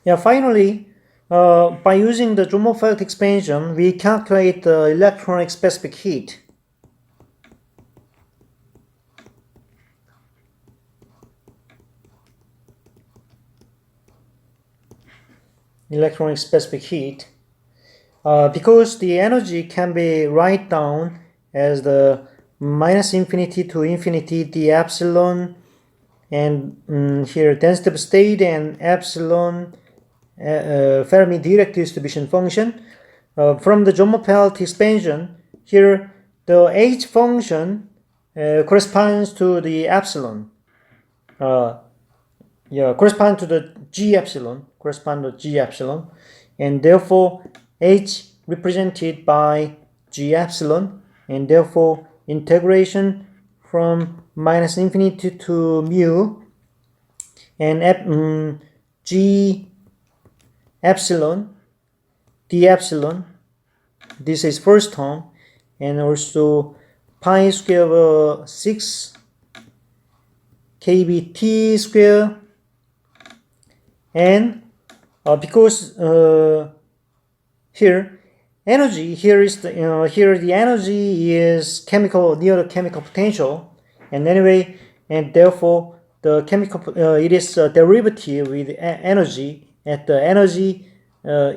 Yeah, finally, by using the Sommerfeld expansion, we calculate the electronic specific heat. Electronic specific heat. Because the energy can be write down as the minus infinity to infinity the epsilon and here density of state and epsilon Fermi direct distribution function. From the Sommerfeld expansion, here the h function corresponds to the epsilon. Correspond to the g epsilon, and therefore h represented by g epsilon, and therefore integration from minus infinity to mu, and g epsilon, d epsilon, this is first term, and also pi square over 6 kbt square, and because here energy here is here the energy is chemical near the chemical potential, and anyway, and therefore the chemical it is a derivative with energy at the energy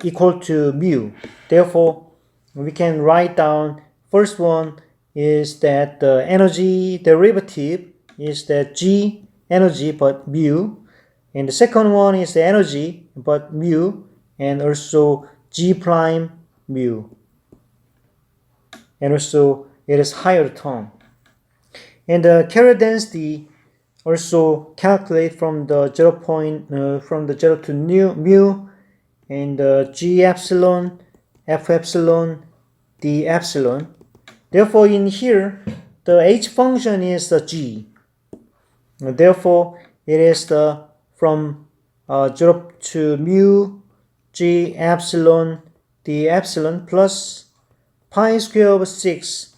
equal to mu. Therefore, we can write down first one is that the energy derivative is that g energy but mu, and the second one is the energy but mu, and also g prime mu, and also it is higher term. And the carrier density also calculate from the 0 to mu, and g epsilon, f epsilon, d epsilon. Therefore, in here the h function is the g. Therefore, it is the from 0 to mu g epsilon d epsilon plus pi square over 6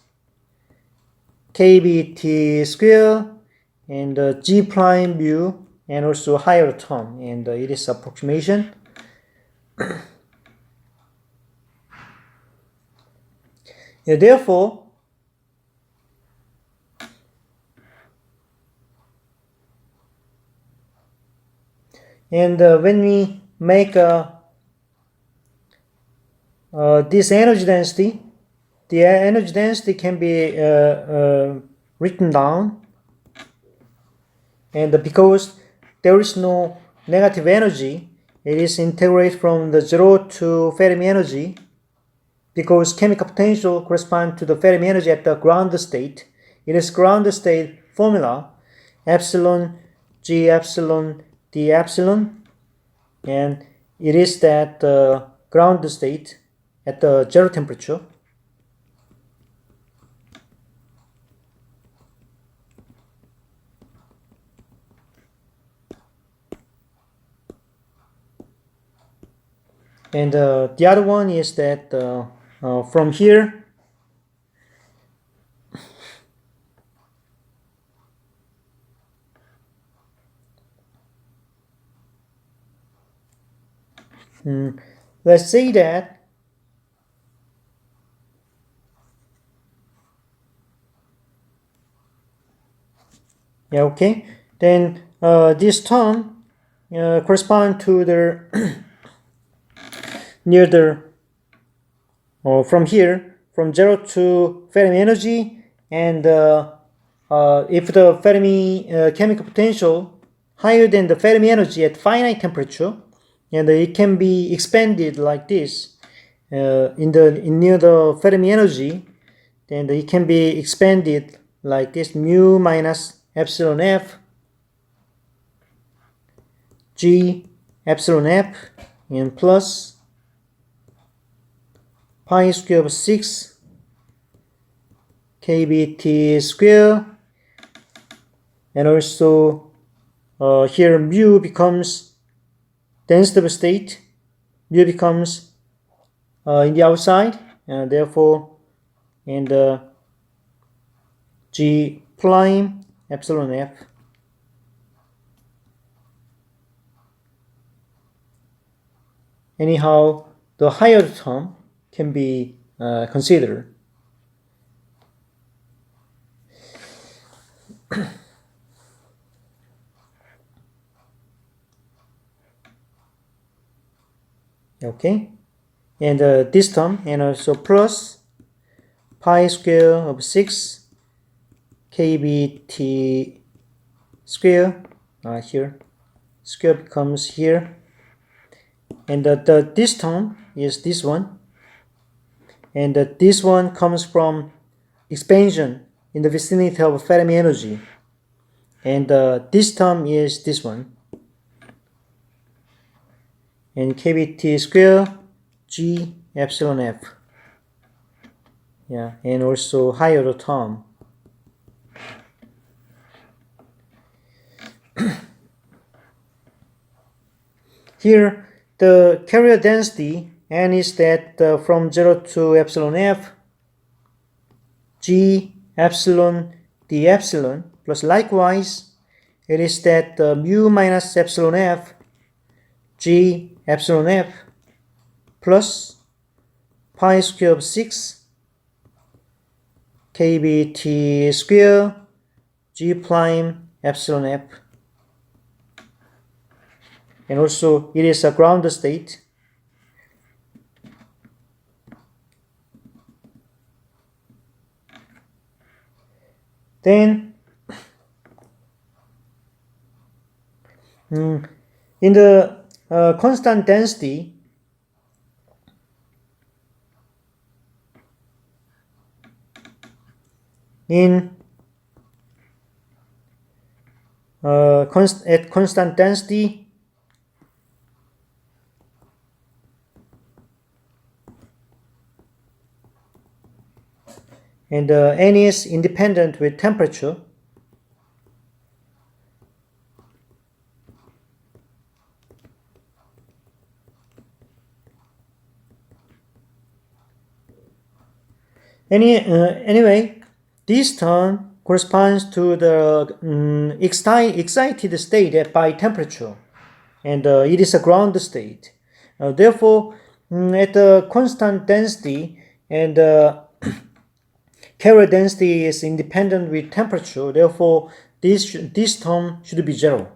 kbt square, and g prime mu, and also higher term, and it is approximation. Therefore, and when we make this energy density, the energy density can be written down, and because there is no negative energy, it is integrated from the 0 to Fermi energy, because chemical potential corresponds to the Fermi energy at the ground state. It is ground state formula epsilon g epsilon d epsilon, and it is that ground state at the 0 temperature. And the other one is that from here, let's say that then this term correspond to the near the from here from 0 to Fermi energy, and if the Fermi chemical potential higher than the Fermi energy at finite temperature, and it can be expanded like this in near the Fermi energy, then it can be expanded like this: mu minus epsilon f g epsilon f, and plus pi square of 6 kbt square, and also here mu becomes density of state, mu becomes in the outside, and therefore in the g prime epsilon f. anyhow, the higher term can be considered. Okay, and this term, and also plus pi square of 6 kbt square here. Square becomes here, and this term is this one, and this one comes from expansion in the vicinity of Fermi energy, and this term is this one, and kbt square g epsilon f. Yeah, and also higher term. Here, the carrier density n is that from 0 to epsilon f, g epsilon d epsilon, plus likewise, it is that mu minus epsilon f, g epsilon f, plus pi square of 6 kbt square g prime epsilon f. And also it is a ground state. Then in the constant density, at constant density, and n is independent with temperature. Anyway, this term corresponds to the excited state by temperature, and it is a ground state. Therefore, at the constant density, and carrier density is independent with temperature. Therefore, this term should be zero.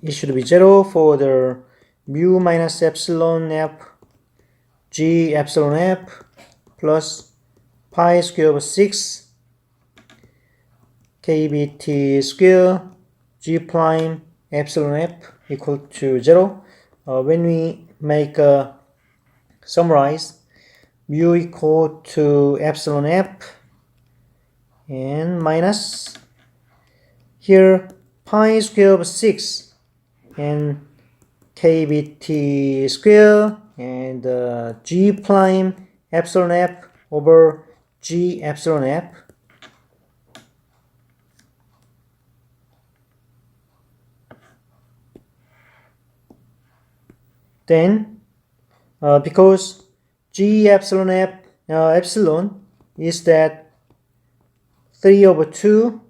It should be zero for the mu minus epsilon f g epsilon f plus pi square of 6 kbt square g prime epsilon f equal to 0. When we make a summarize, mu equal to epsilon f and minus here pi square of 6 and kbt square and g prime epsilon f over g epsilon f. Then because g epsilon f epsilon is that 3 over 2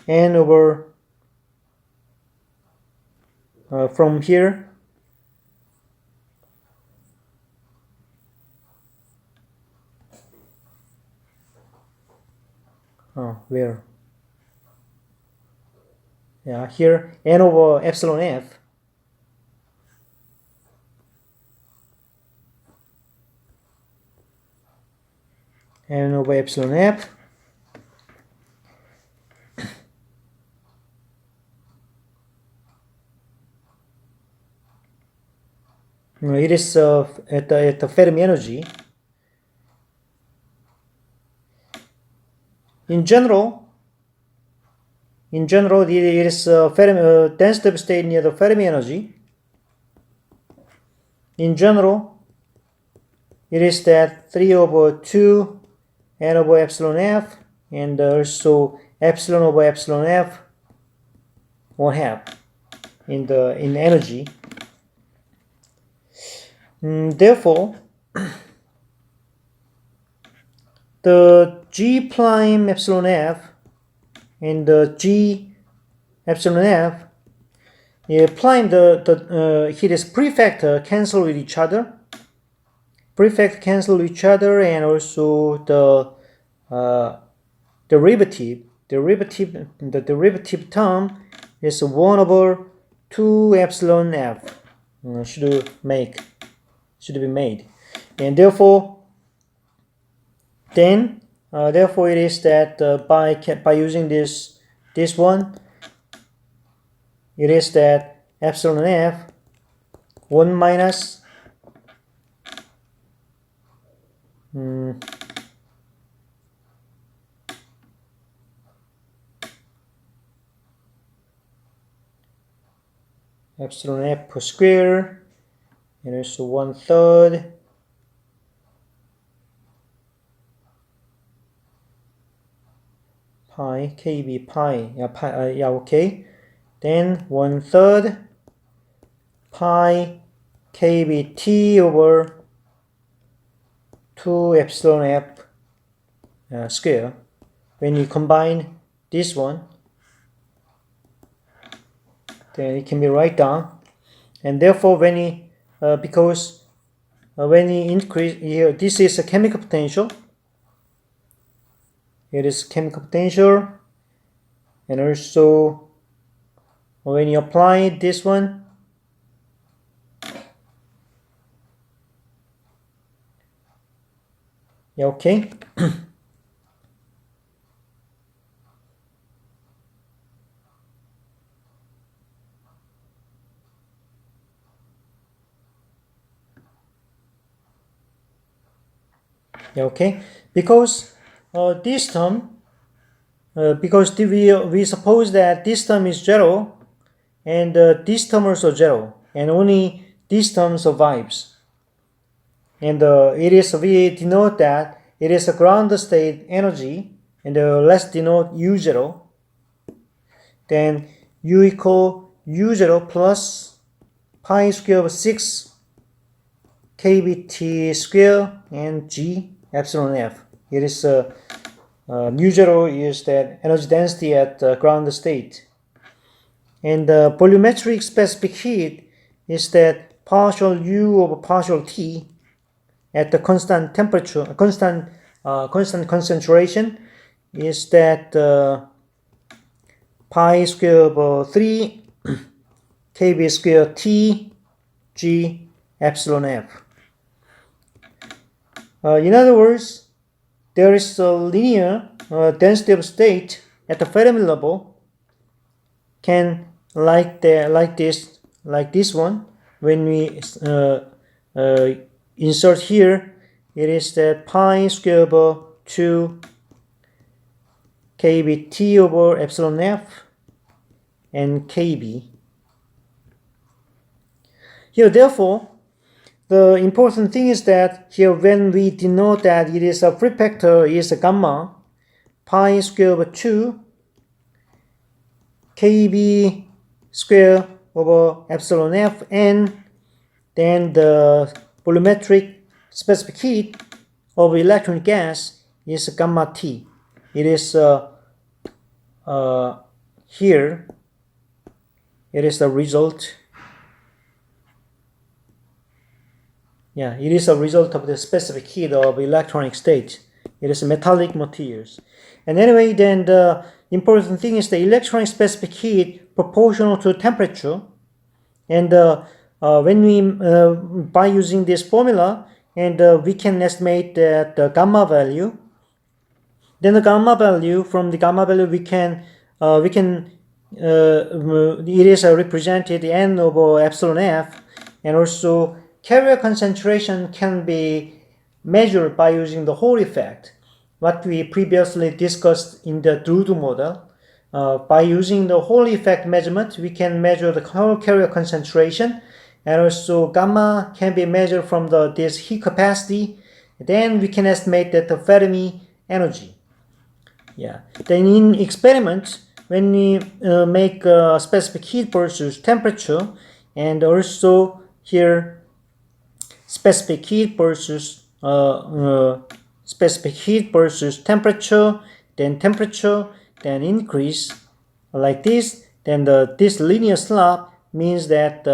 n over from here where here n over epsilon f n over epsilon f it is at the Fermi energy. In general, it is density state near the Fermi energy. In general, it is that 3 over 2 n over epsilon f and also epsilon over epsilon f 1/2 in energy. Therefore, the g prime epsilon f and the g epsilon f applying the here is prefect cancel with each other. Prefect cancel each other, and also the derivative. The derivative term is 1 over 2 epsilon f should be made, and therefore therefore it is that by using this one, it is that epsilon f 1 minus epsilon f per square, and also 1/3 pi kb pi, okay, then 1/3 pi kbt over 2 epsilon f square. When you combine this one, then it can be write down, and therefore when you because when you increase here, this is a chemical potential. It is chemical potential, and also when you apply this one, yeah, okay. Yeah, okay, because this term, because we suppose that this term is 0, and this term also 0, and only this term survives, and it is, we denote that it is a ground state energy, and let's denote U0. Then U equal U0 plus pi square of 6 kBt square and G epsilon f. It is U0 is that energy density at ground state, and the volumetric specific heat is that partial U over partial T at the constant temperature, constant concentration, is that pi square over 3 kb square T G epsilon f. In other words, there is a linear density of state at the Fermi level, can like this one. When we insert here, it is that pi square over 2 kbt over epsilon f and kb. Here, therefore, the important thing is that here when we denote that it is a free factor is a gamma, pi square over 2 kb square over epsilon f, and then the volumetric specific heat of electron gas is gamma T. It is here, it is the result. Yeah, it is a result of the specific heat of electronic state. It is metallic materials. And anyway, then the important thing is the electronic specific heat proportional to temperature. And when we, by using this formula, and we can estimate that the gamma value. Then the gamma value, from the gamma value it is represented n over epsilon f, and also carrier concentration can be measured by using the Hall effect, what we previously discussed in the Drude model. By using the Hall effect measurement, we can measure the whole carrier concentration, and also gamma can be measured from this heat capacity. Then we can estimate that the Fermi energy. Yeah. Then in experiments, when we make specific heat versus temperature, and also here specific heat versus temperature, then increase like this, then this linear slope means that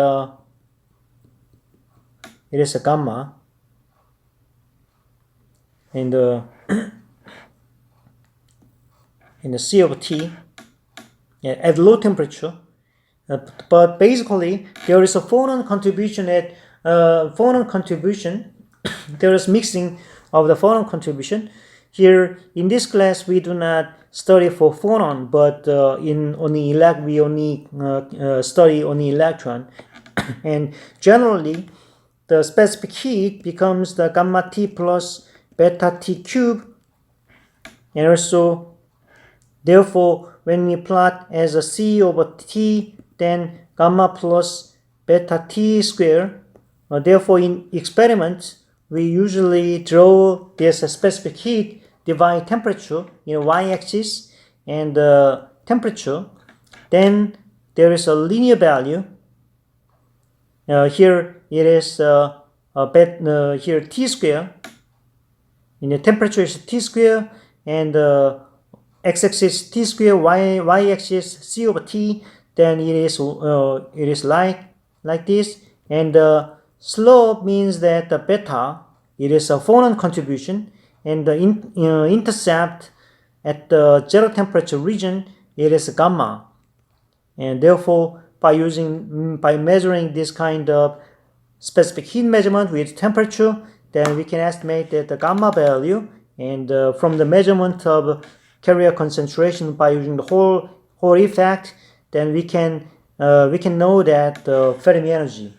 it is a gamma, and in the C of T, yeah, at low temperature. But basically, there is a phonon contribution at phonon contribution. There is mixing of the phonon contribution. Here in this class, we do not study for phonon, but we only study only electron, and generally, the specific heat becomes the gamma T plus beta T cube, and also, therefore, when we plot as a C over T, then gamma plus beta T square. Therefore, in experiments, we usually draw this specific heat divide temperature in y-axis and temperature. Then there is a linear value. Here it is here T square. In the temperature is T square, and x-axis T square, y-axis C over T. Then it is like this, and the slope means that the beta, it is a phonon contribution, and the intercept at the zero temperature region, it is gamma, and therefore by measuring this kind of specific heat measurement with temperature, then we can estimate that the gamma value, and from the measurement of carrier concentration by using the Hall effect, then we can know that the Fermi energy.